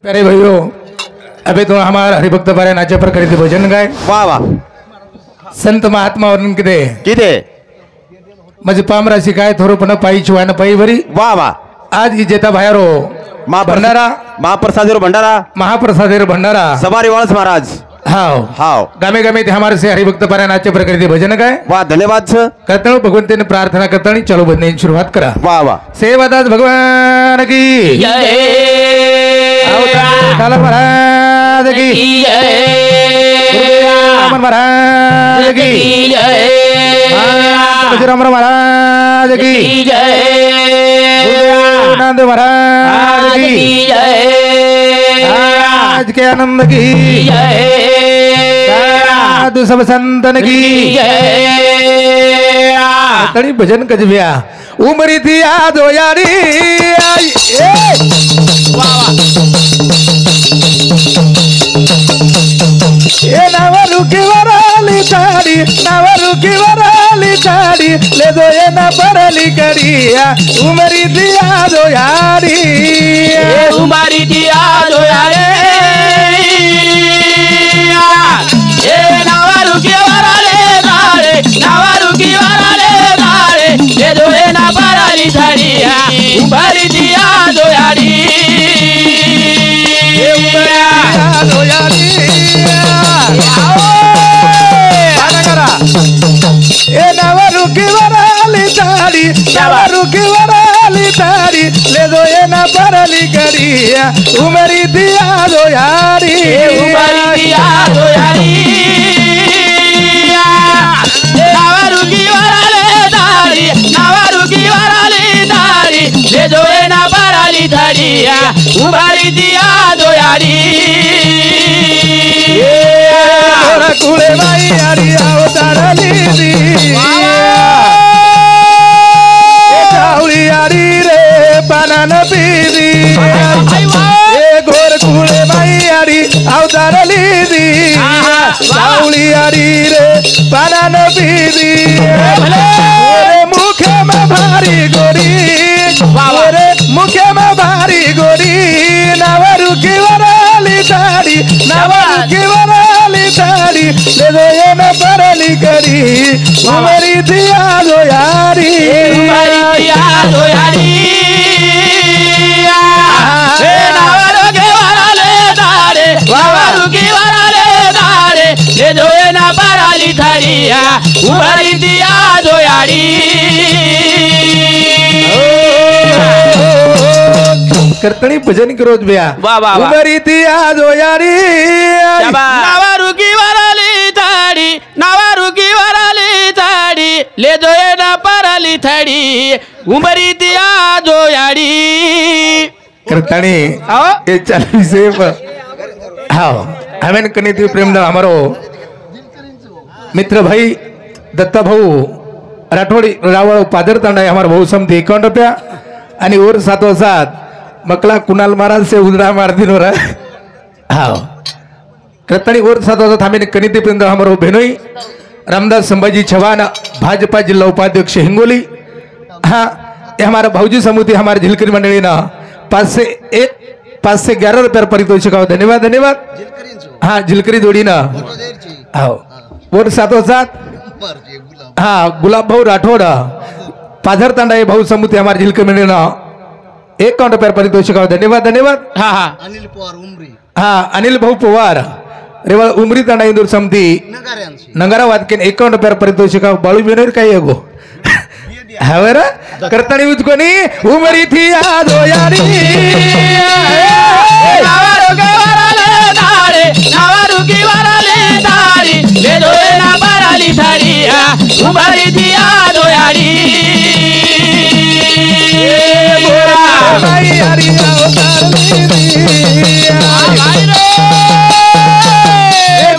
अरे भाइयों, अबे तो हमारा हरिभक्त पारायणाचे प्रकारे भजन गाय वा वा संत महात्मा वरून किती किती म्हणजे पामराशी काय थोरपण पायी चिवान पायी भरी वा वा आज जेता बाहेरो भंडारा महाप्रसादेर भंडारा महाप्रसादेर भंडारा सवारी वाळस महाराज हाव हाव गामे गामे ते हमारे से हरिभक्त पारायणाचे प्रकारे भजन गाय वा धन्यवाद छ करता भगवंते ने प्रार्थना करता चलो बदने शुरुआत करा वा वा सेवादास भगवान की अवतार महाराज की रामन महाराज की राम महाराज की आनंद महाराज की आज के आनंद की साधु सब संतन की तड़ी भजन कजबिया उमरी थी आज हो यारी ए नवरू की वराली ताड़ी ले दो ये ना परली करिया उमरी थी आज हो यारी उमरी थी आज हो यारी उमरी दिया दोयारी ए नवरू की वराली ताड़ी ले दो ये ना परली करिया उमरी दिया दोयारी उमरी दिया दोयारी नवरू की वराले दारी ले दो ये ना परली धरिया उमरी दिया दोयारी कुले माई यारी अवतारली दी चावली यारी रे पानन पीदी ए घोर कुले माई यारी अवतारली दी चावली यारी रे पानन पीदी मुखे में भारी गोरी मुखे में भारी गोरी नवरू की वराली ताड़ी नवरू की वराली ताड़ी ले दो ये न परली करी उमरी दिया दो यारी उमरी दिया दो यारी नवरू की वराले दारे नवरू की वराले दारे ले दो ये न परली धरिया उमरी दिया दो यारी करतणी भजन करोज भैया उमरी दिया दो यारी नवरू की वराली ताड़ी ले दो ये ना परली थड़ी उमरी दिया दो यारी करतणी ये चाली से हाँ हमें कनी थी प्रेम दा हमारो मित्र भाई दत्ता भाऊ राठोडी रावळ पादर तांडा हमारा भाऊ समती 51 रुपया आणि और 7 मकला कुणाल महाराज से उदरा मार दिन हो रहा हाँ करतणी और 7 हमें कनीति प्रेम दा हमारो बहनोई रामदास संभाजी चौहान भाजपा जिला उपाध्यक्ष हिंगोली हाँ ये हमारा भाऊजी समिति हमारे झिलकरी मंडली ना 5 से 11 रुपये पारितोषिक धन्यवाद धन्यवाद हाँ झिलकरी जोड़ी ना हाँ और 7 हाँ गुलाब भाऊ राठोड पाझर तांडा ये भाऊ समिति हमारे झिलकरी मंडली ना 51 रुपये पारितोषिक धन्यवाद धन्यवाद हाँ हाँ अनिल पवार उमरी हाँ अनिल भाऊ पवार रेवळ उमरी तांडा इंदूर समिति नगारा वादकेन 51 रुपये पारितोषिक बाळू बेनर काय गो हवरा करतानी उचकोनी उमरी थी आज हो यारी नवरू की वराले दारी ले दो ये ना परली धरिया उमरी दिया दो यारी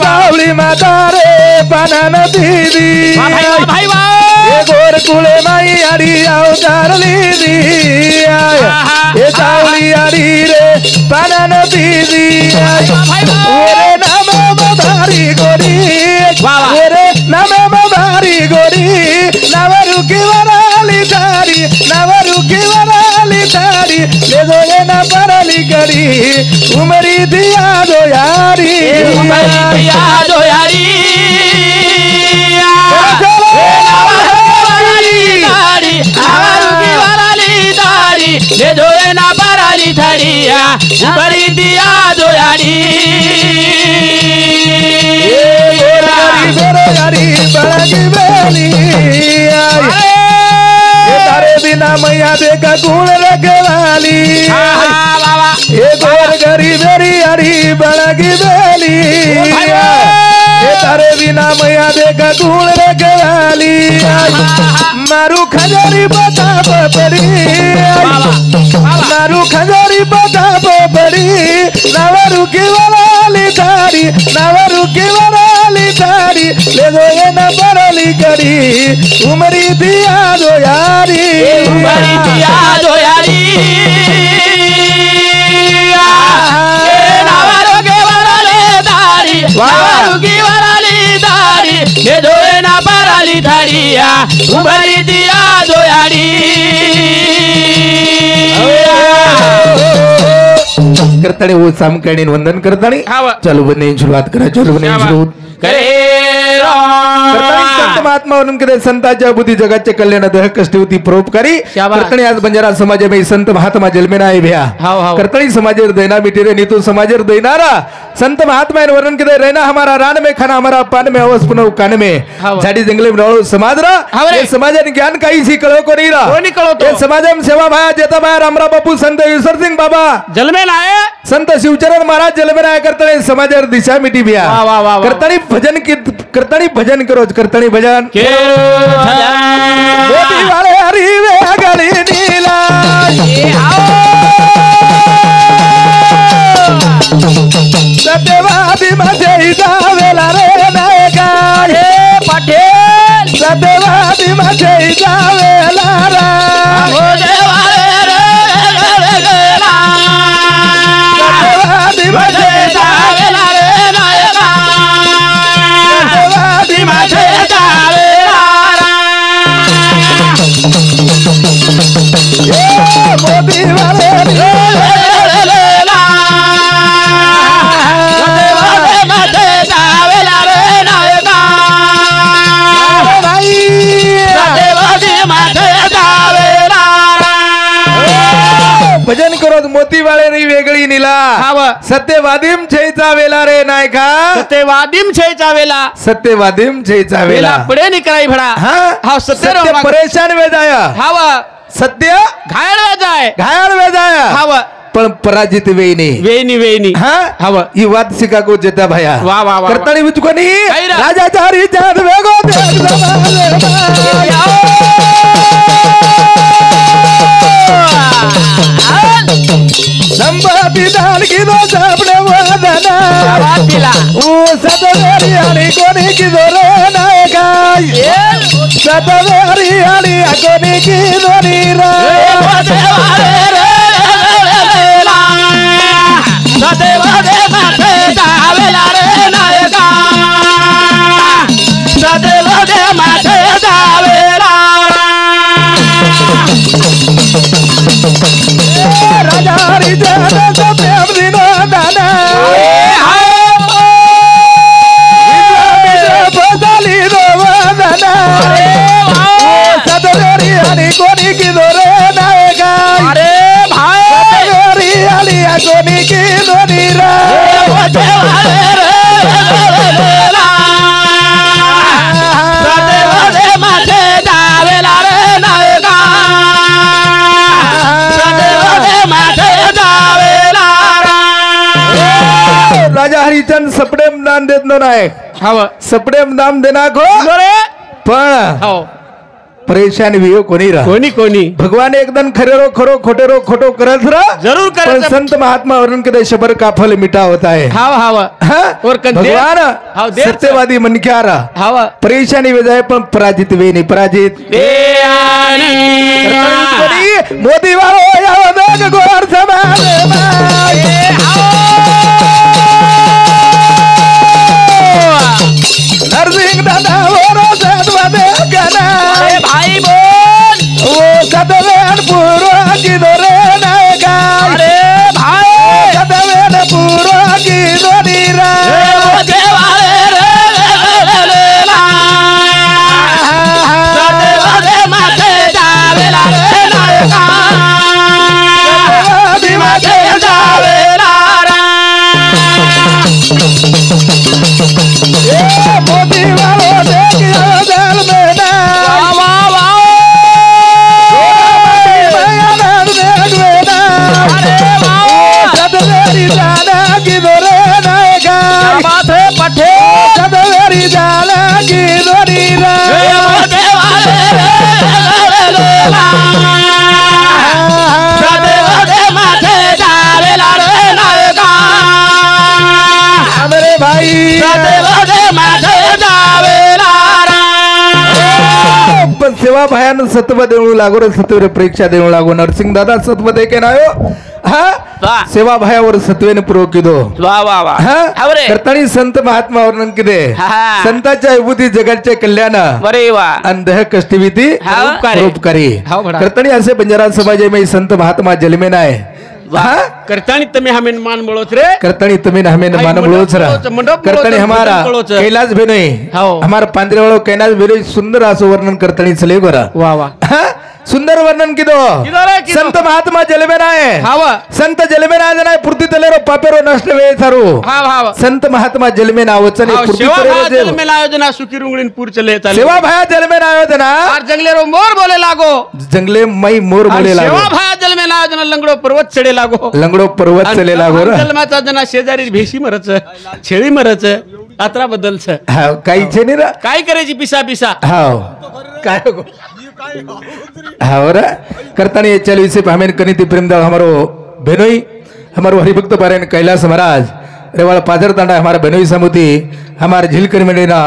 बावली माता रे पानन दीदी भाई गोर कुले माई यारी अवतारली दी ये चावली यारी रे पानन दीदी ओरे नाम भारी गोरी ओरे नाम भारी गोरी नवरू की वराली ताड़ी नवरू की वराली ताड़ी घडी उमरी दिया दो यारी उमरी दिया दो यारी ले दो ना पराली थड़िया उमरी दिया दो यारी यारी बड़गी बेली तारे बिना मैया देखा गुण रखवाली ये गोर गरी बेरी हरी बड़गी बेली तारे बिना मैया देखा गुण रखवाली मारू खजारी बता बड़ी मारू खजारी बता बड़ी नवरू की वाली तारी नवरू की वाली तारी ले दो ये न बरली करी उमरी दिया दो यारी उमरी दिया दो यारी नवरू की वाली तारी नवरू की वाली तारी ले दो ये न बरली धड़िया उमरी दिया दो यारी करतानी वो सामकाणी वंदन करतानी चलो बने सुरुवात करा चलो बने सुरुवात करे संत महात्मा म्हणून के संतांच्या बुद्धी जगाचे कल्याण देह कष्ट होती परोपकारी करतानी आज बंजारा समाज में संत महात्मा जन्मेना आहे भ्या करतानी समाजेर देना मिटेरे नीतू समाजेर देनारा संत महात्मा वर्णन के रहना हमारा रान में खाना हमारा पान में अवस पुनः कान में झाड़ी जंगले में समाज रा ये समाज ज्ञान काही सी कळो को नहीं रा ये समाज में सेवा भाया जेता भाया रामराव बापू संत ईश्वर सिंह बाबा जलमे लाए संत शिवचरण महाराज जलमे लाए करतानी समाजेर दिशा मिटी भ्या करतानी भजन की करतानी भजन करो करतानी भजन मोती वाले हरी वे गली नीला सत्यवादी माझे जावेला रे नायका हे पटेल सत्यवादी माझे जावेला रा सत्यवादी माझे जावेला रे नायका सत्यवादी माझे मोदी वाले भजन करो मोती वाले री वेगळी नीला सत्यवादीम छेचा वेला रे नायका सत्यवादीम छेचा वेला सत्यवादीम छेचा वेला पुढे निकराई भडा हाँ सत्य परेशान वे जाया हावा सत्य घायल वे जाय घायल वे जाया हावा पण पराजित वेनी वेनी हाँ हावा ही बात शिका को जेता भया वाह वाह वाह करतानी विचुकोनी राजा चारी चांद वेगो संभाती दान की दो सापने वदना ओ सतवेरी आली कोनी की दो रे नायका सतवेरी आली कोनी की दो नीरा सत्यवादे माथे जावेला रे नायका सत्यवादे माथे जावेला राजा री जाना प्रेम दिनो दाना बदली दो वदना सतवेरी आली कोनी की दो रे नायका अरे भाई सतवेरी आली कोनी की दो नीरा सत्यवादे माथे जावेला रे नायका सत्यवादे माथे जावेला राजा हरिचंद सपडेम दान देत नो नायक हावा सपडेम दाम देना को रे पण हो परेशान वियो कोणी रा कोणी भगवान एकदम खरेरो खरो खोटेरो खोटो करत रा जरूर पण करायचं संत महात्मा वर्णन के शबर का फल मिठा होता है हावा हाँ? और कंधे? भगवान हाव, देर सत्यवादी मन क्या रहा हावा परेशानी वे जाए पण पराजित वे नहीं पराजित मोदी वालो या देख गोर समाज नरसिंह दादा वरो सतवादे गना भाई बोल ओ सतवेन पूर्व की दोरे नायका अरे भाई सेवा भयान सत्व देऊ लागो रे सत्वर परीक्षा देऊ लागो नरसिंग दादा सत्व दे के नायो हा वा. सेवा भयावर सत्वेने पूर्व किदो वा वा वा हा अरे करतानी संत महात्मा वर्णन किदे हा. संतांच्या विभूती जगाचे कल्याण बरे वा अंधह कष्टविधी हा. परोपकारी हा, बडा. करतानी असे बंजारा समाज में संत महात्मा जन्मे नाय हा करतानी तुम्ही हमें मान बोलोच रे करतानी तुम्हें हमें आई, मान मंडप बोलोच रहा बोलोच, मंडप करतानी बोलोच, हमारा मंडप बोलोच. कैलाश भेनोई हाओ. हमारा पांद्रे वालों कैलाश भेनोई सुंदर आसो वर्णन करतानी चले गोरा वा वा हा? सुंदर वर्णन किदो किदो रे, किदो? संत महात्मा जलमे नाय हाव संत जलमे नाय जनाय पुरती तलेरो पापेरो नष्ट वे सारू हाव हाव संत महात्मा जलमे नावचने हाव, पुरती सेवा तलेरो भा जे- जल में आयोजना सुखी रुंगळीन पूर चले चाले सेवा भया जलमे नायोजना आर जंगले रो मोर बोले लागो जंगले मई मोर आर बोले सेवा लागो भा जल में आयोजना लंगडो पर्वत चढे लागो लंगडो पर्वत चले लागो रा जन्माचा जना शेजारी भेशी मरच छेळी मरच आत्रा बदलच हा काही छे नाही रा काय करायची पिसा पिसा हाव काय हो हाव रा करतानी ये चल इसे हमें कनी ती प्रेम दा हमारो बेनोई हमारो हरिभक्त पारायण कैलाश महाराज रेवाड़ा पाजर तांडा हमारा बेनोई समिति हमारे झिलकर मंडलीना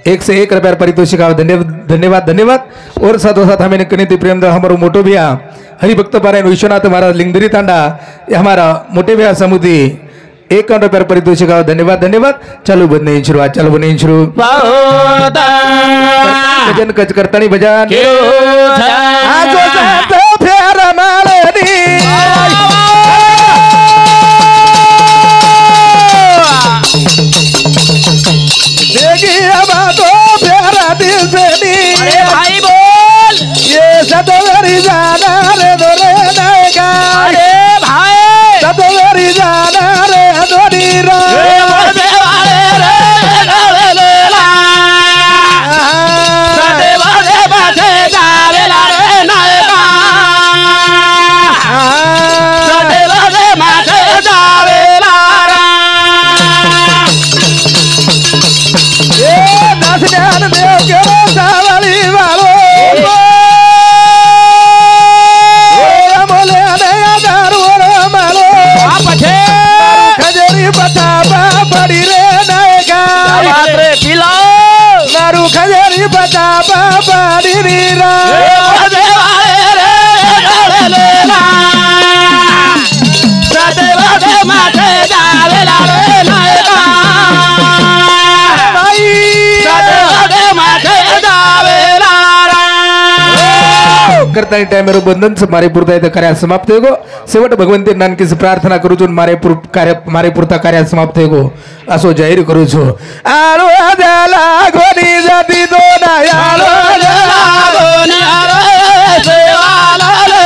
101 रुपया पारितोषिक आओ धन्यवाद धन्यवाद और साथों साथ हमें कनी ती प्रेम दा हमारो मोटो भैया हरिभक्त पारायण विश्वनाथ महाराज लिंगदरी तांडा ये हमारा मोटे भैया समिति 1 रुपया पारितोषिक आओ धन्यवाद धन्यवाद चालू बंद नहीं शुरू चालू बंद नहीं शुरू भजन कच करतानी भजन आजो जातो फेर माळणी देगी आबादो फेर दिसनी भाई बोल ये सतोरी जाणार दोरे नायका अरे भाई सतोरी जाणार दोरी रा नाचण्यान देव केरो सावळी वालो मोले अनया दारूर मालो खजरी बता पडी रे नायका नारू खजरी बता पडी रे रा करता टाइम बंधन मारे पुरता येते कार्य समाप्त है गो शेवट भगवंती नानकी से प्रार्थना करू छो मारे पुरता कार्य समाप्त है गो असो जाहीर करू छो आलो जाला गोनी जाती दो ना आलो जाला गोनी आलो सेवाला ले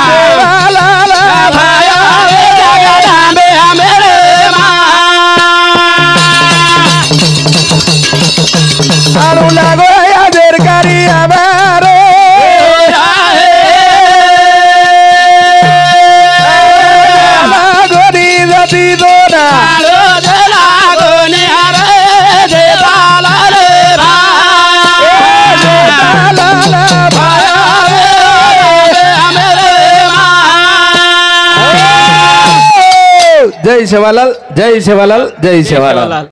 सेवाला ला भाया रे जगदांबे हमेरे आलो लागो करी हमारो गोनी जाती दो ना जय सेवालाल जय सेवालाल जय सेवालाल।